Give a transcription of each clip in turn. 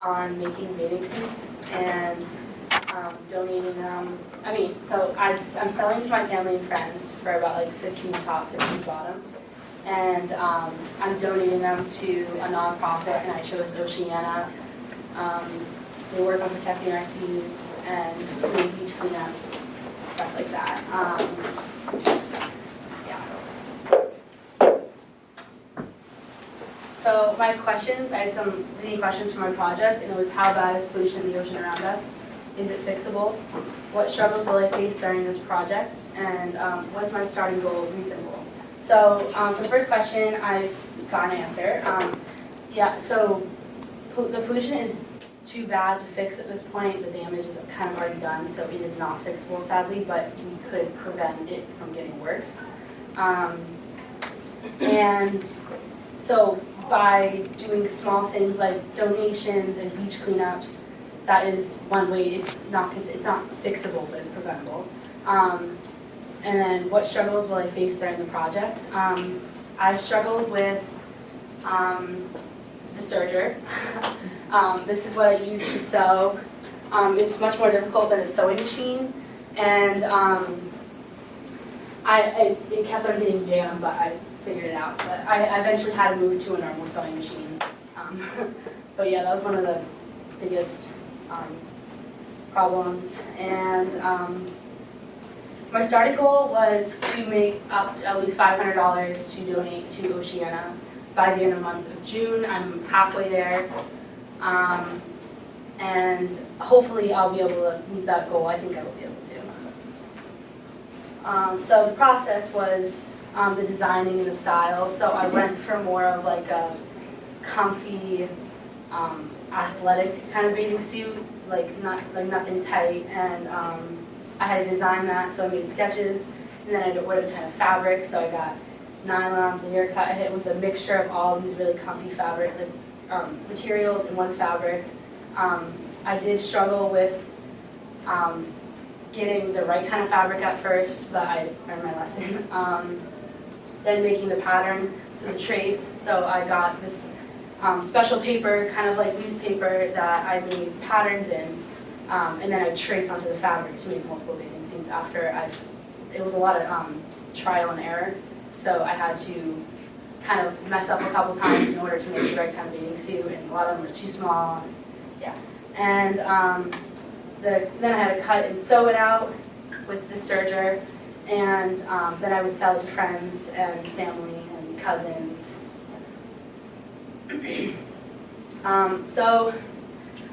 on making bathing suits and donating them. So I'm selling to my family and friends for about like 15 top, 15 bottom. And I'm donating them to a nonprofit, and I chose Oceana. They work on protecting our seas and doing beach cleanups, stuff like that. So my questions, I had some reading questions for my project, and it was how bad is pollution in the ocean around us? Is it fixable? What struggles will I face during this project? And was my starting goal reasonable? So for the first question, I've got an answer. So the pollution is too bad to fix at this point. The damage is kind of already done, so it is not fixable, sadly, but we could prevent it from getting worse. And so by doing small things like donations and beach cleanups, that is one way. It's not fixable, but it's preventable. And then what struggles will I face during the project? I struggled with the serger. This is what I use to sew. It's much more difficult than a sewing machine, and it kept on getting jammed, but I figured it out. But I eventually had to move to a normal sewing machine. But yeah, that was one of the biggest problems. And my starting goal was to make up to at least $500 to donate to Oceana by the end of the month of June. I'm halfway there. And hopefully I'll be able to meet that goal. I think I will be able to. So the process was the designing and the style. So I went for more of like a comfy, athletic kind of bathing suit, like nothing tight. And I had to design that, so I made sketches, and then I did what kind of fabric. So I got nylon, layer cut. It was a mixture of all of these really comfy fabric materials in one fabric. I did struggle with getting the right kind of fabric at first, but I learned my lesson. Then making the pattern, so the trace. So I got this special paper, kind of like newspaper, that I made patterns in, and then I traced onto the fabric to make multiple bathing suits after it was a lot of trial and error. So I had to kind of mess up a couple times in order to make the right kind of bathing suit, and a lot of them were too small. And then I had to cut and sew it out with the serger, and then I would sell it to friends and family and cousins. So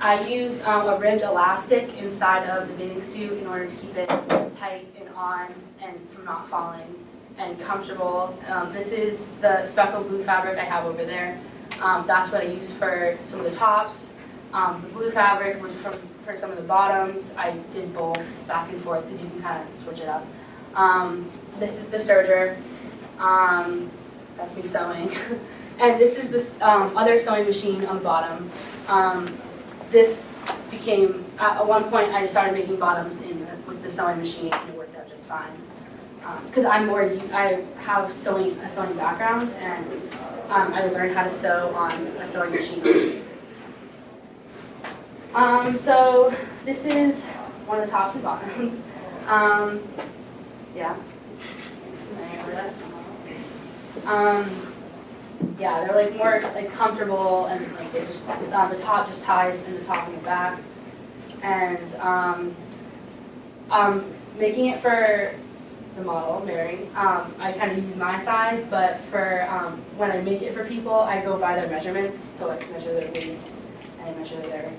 I used a ribbed elastic inside of the bathing suit in order to keep it tight and on and from not falling and comfortable. This is the Csapo blue fabric I have over there. That's what I used for some of the tops. The blue fabric was for some of the bottoms. I did both back and forth because you can kind of switch it up. This is the serger. That's me sewing. And this is this other sewing machine on the bottom. This became, at one point I started making bottoms with the sewing machine, and it worked out just fine. Because I have a sewing background, and I learned how to sew on a sewing machine. So this is one of the tops and bottoms. They're like more like comfortable, and like they just the top just ties in the top and the back. And making it for the model, Mary, I kind of use my size, but for when I make it for people, I go by their measurements. So I measure their waist, and I measure their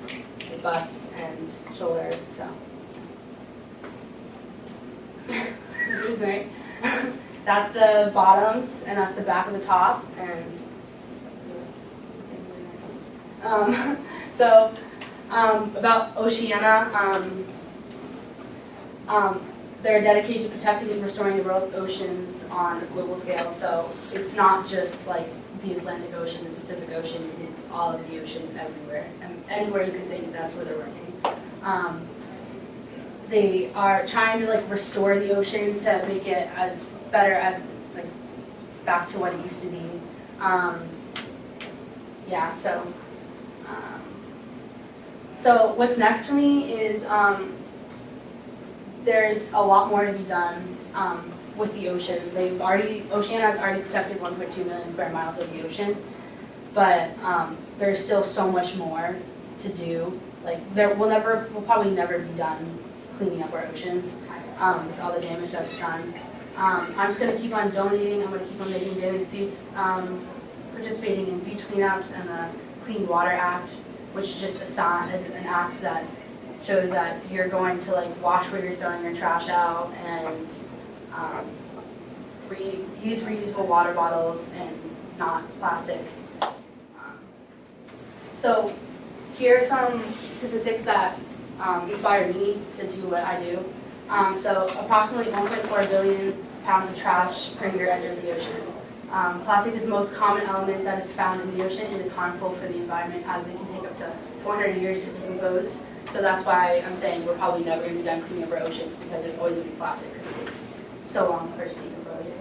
bust and shoulder. So here's Mary. That's the bottoms, and that's the back of the top, and about Oceana, they're dedicated to protecting and restoring the world's oceans on a global scale. So it's not just like the Atlantic Ocean, the Pacific Ocean. It is all of the oceans everywhere, and anywhere you can think, that's where they're working. They are trying to like restore the ocean to make it as better as like back to what it used to be. So what's next for me is there's a lot more to be done with the ocean. Oceana has already protected 1.2 million square miles of the ocean, but there's still so much more to do. Like we'll probably never be done cleaning up our oceans with all the damage that's done. I'm just gonna keep on donating. I'm gonna keep on making bathing suits, participating in beach cleanups and the Clean Water Act, which is just an act that shows that you're going to like wash where you're throwing your trash out and use reusable water bottles and not plastic. So here are some statistics that inspired me to do what I do. So approximately 1.4 billion pounds of trash per year enters the ocean. Plastic is the most common element that is found in the ocean and is harmful for the environment as it can take up to 400 years to decompose. So that's why I'm saying we're probably never going to be done cleaning up our oceans, because there's always going to be plastic because it takes so long for it to decompose.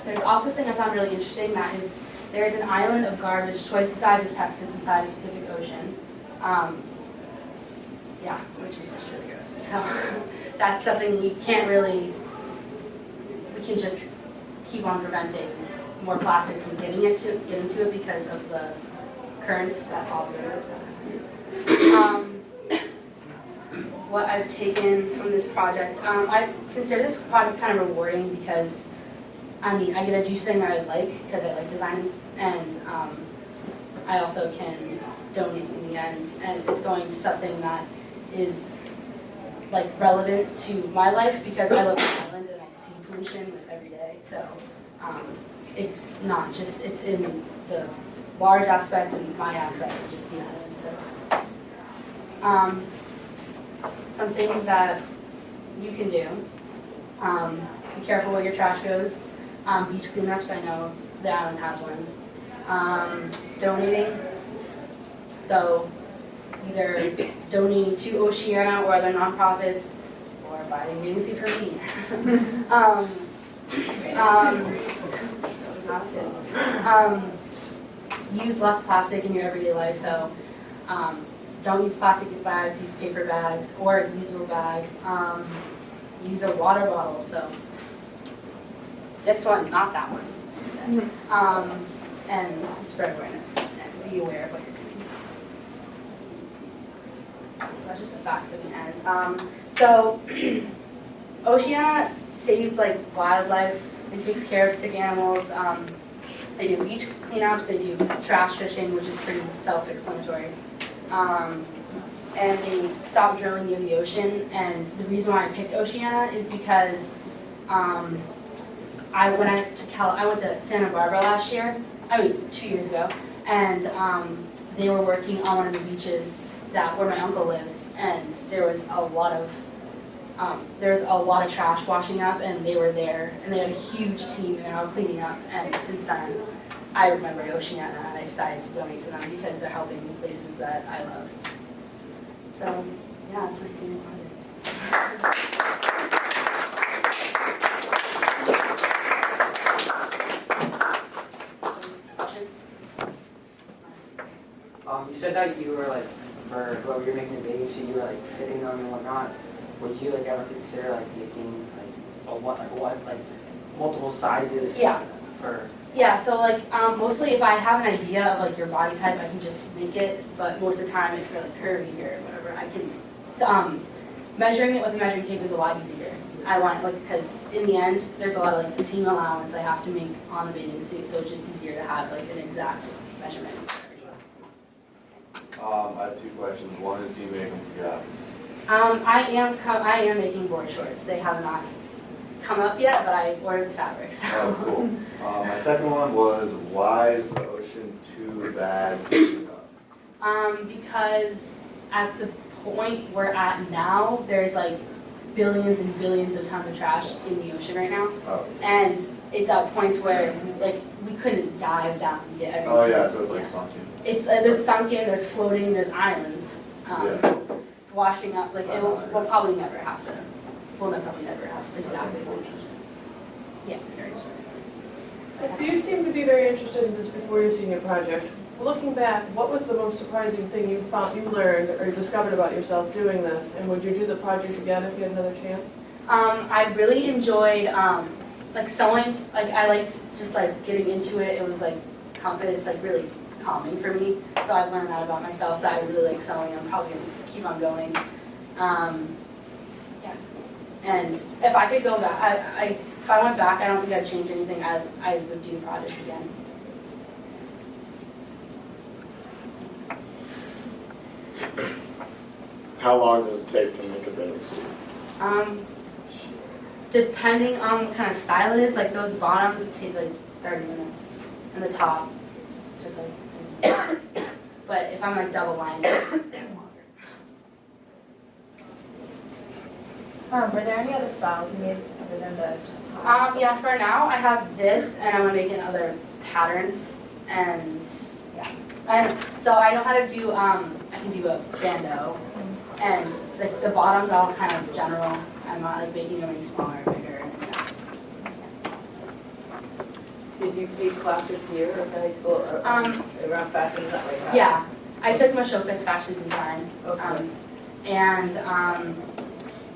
There's also something I found really interesting, that is there is an island of garbage twice the size of Texas inside the Pacific Ocean. Yeah, which is just really gross. So that's something we can just keep on preventing more plastic from getting to it because of the currents that follow the rivers. What I've taken from this project, I consider this project kind of rewarding because I get to do something that I like because I like designing, and I also can donate in the end, and it's going to something that is like relevant to my life because I live on an island and I see pollution every day. So it's not just, it's in the large aspect and my aspect of just the island. So some things that you can do. Be careful where your trash goes. Beach cleanups, I know the island has one. Donating. So either donating to Oceana or other nonprofits, or buying bathing suit for me. Use less plastic in your everyday life. So don't use plastic bags, use paper bags or a reusable bag. Use a water bottle. So this one, not that one. And to spread awareness and be aware of what you're doing. So that's just a fact at the end. So Oceana saves like wildlife and takes care of sick animals. They do beach cleanups, they do trash fishing, which is pretty self-explanatory. And they stop drilling near the ocean. And the reason why I picked Oceana is because I went to Santa Barbara last year, 2 years ago, and they were working on one of the beaches where my uncle lives, and there was a lot of trash washing up, and they were there, and they had a huge team, and all cleaning up. And since then, I remembered Oceana, and I decided to donate to them because they're helping places that I love. So yeah, that's my senior project. You said that you were like, for whoever you're making a bathing suit, you were like fitting them and whatnot. Would you like ever consider like making like multiple sizes? Yeah. For Yeah. So like mostly if I have an idea of like your body type, I can just make it. But most of the time, if you're like curvy or whatever, I can. So measuring it with a measuring tape is a lot easier. I want because in the end, there's a lot of like seam allowance I have to make on the bathing suit, so it's just easier to have like an exact measurement. I have two questions. One is, do you make them together? I am making board shorts. They have not come up yet, but I ordered the fabric. So. Oh, cool. My second one was, why is the ocean too bad to clean up? Because at the point we're at now, there's like billions and billions of tons of trash in the ocean right now. Oh. And it's at points where we couldn't dive down and get everything. Oh yeah, so it's like sunken. It's there's sunken, there's floating, there's islands. It's washing up. Like we'll probably never have to. We'll probably never have exactly. Yeah, very sure. So you seem to be very interested in this before your senior project. Looking back, what was the most surprising thing you learned or discovered about yourself doing this? And would you do the project again if you had another chance? I really enjoyed like sewing. Like I liked just like getting into it. It was like it's like really calming for me. So I've learned that about myself, that I really like sewing. I'm probably gonna keep on going. Yeah. And if I could go back, if I went back, I don't think I'd change anything. I would do the project again. How long does it take to make a bathing suit? Depending on what kind of style it is, like those bottoms take like 30 minutes, and the top took like. But if I'm like double lining, it takes a little longer. Were there any other styles you made other than the just top? Yeah, for now I have this, and I'm gonna make it other patterns, and yeah. And so I know how to do. I can do a bandeau, and like the bottoms are all kind of general. I'm not like making them any smaller or bigger. Did you take classes here or high school or around fashion? Is that like that? Yeah, I took Mashoka's fashion design, Okay. and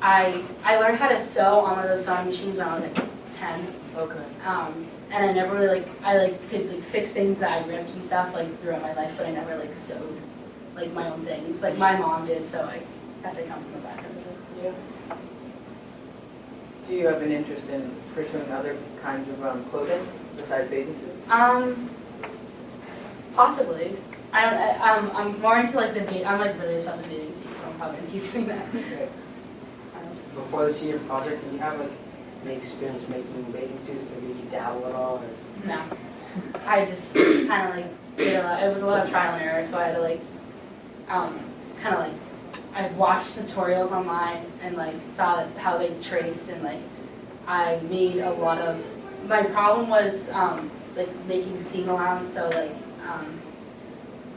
I learned how to sew on one of those sewing machines when I was like 10. Okay. And I never really could fix things that I ripped and stuff like throughout my life, but I never like sewed like my own things. Like my mom did, so I guess I come from the background of it. Yeah. Do you have an interest in pursuing other kinds of clothing besides bathing suits? Possibly. I'm more into like I'm like really obsessed with bathing suits, so I'm probably gonna keep doing that. Okay. Before the senior project, did you have like any experience making bathing suits? Like, did you dabble at all? Or? No, I just kind of like did a lot. It was a lot of trial and error, so I had to like kind of like I watched tutorials online and like saw how they traced, and like I made a lot of. My problem was like making seam allowance, so like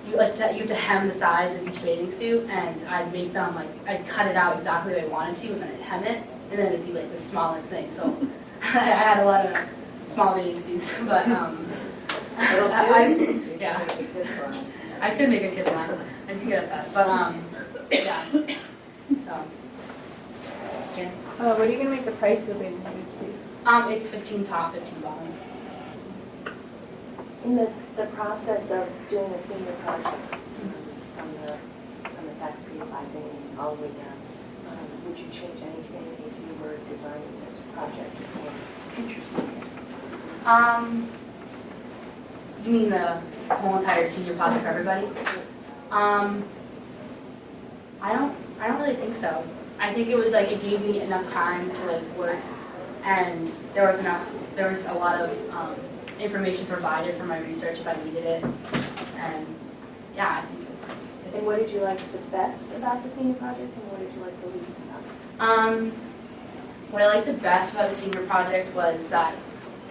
you have to hem the sides of each bathing suit, and I'd make them like I'd cut it out exactly the way I wanted to, and then I'd hem it, and then it'd be like the smallest thing. So I had a lot of small bathing suits, but yeah, I could make a kid one. I'd be good at that, but yeah. So yeah. What are you going to make the price of the bathing suits be? It's 15 top, 15 bottom. In the process of doing a senior project, from the faculty advising all the way down, would you change anything if you were designing this project for future seniors? You mean the whole entire senior project for everybody? I don't really think so. I think it was like it gave me enough time to like work, and there was a lot of information provided for my research if I needed it, and yeah, I think it was good. And what did you like the best about the senior project, and what did you like the least about it? What I liked the best about the senior project was that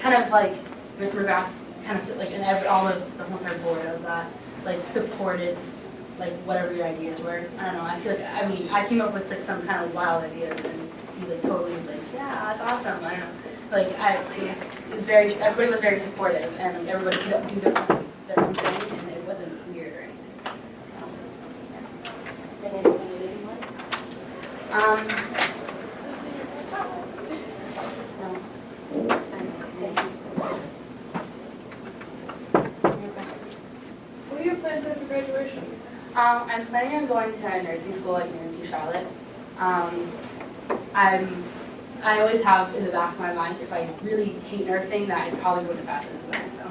kind of like Ms. McGrath kind of like all of the whole entire board of that like supported like whatever your ideas were. I don't know. I feel like I came up with like some kind of wild ideas, and he like totally was like, yeah, that's awesome. I don't know. Like it was very everybody was very supportive, and like, everybody could do their own thing, and it wasn't weird or anything. And anything you didn't like? No. Thank you. Any questions? What are your plans after graduation? I'm planning on going to nursing school like Nancy Charlotte. I always have in the back of my mind, if I really hate nursing, that I probably wouldn't fashion design. So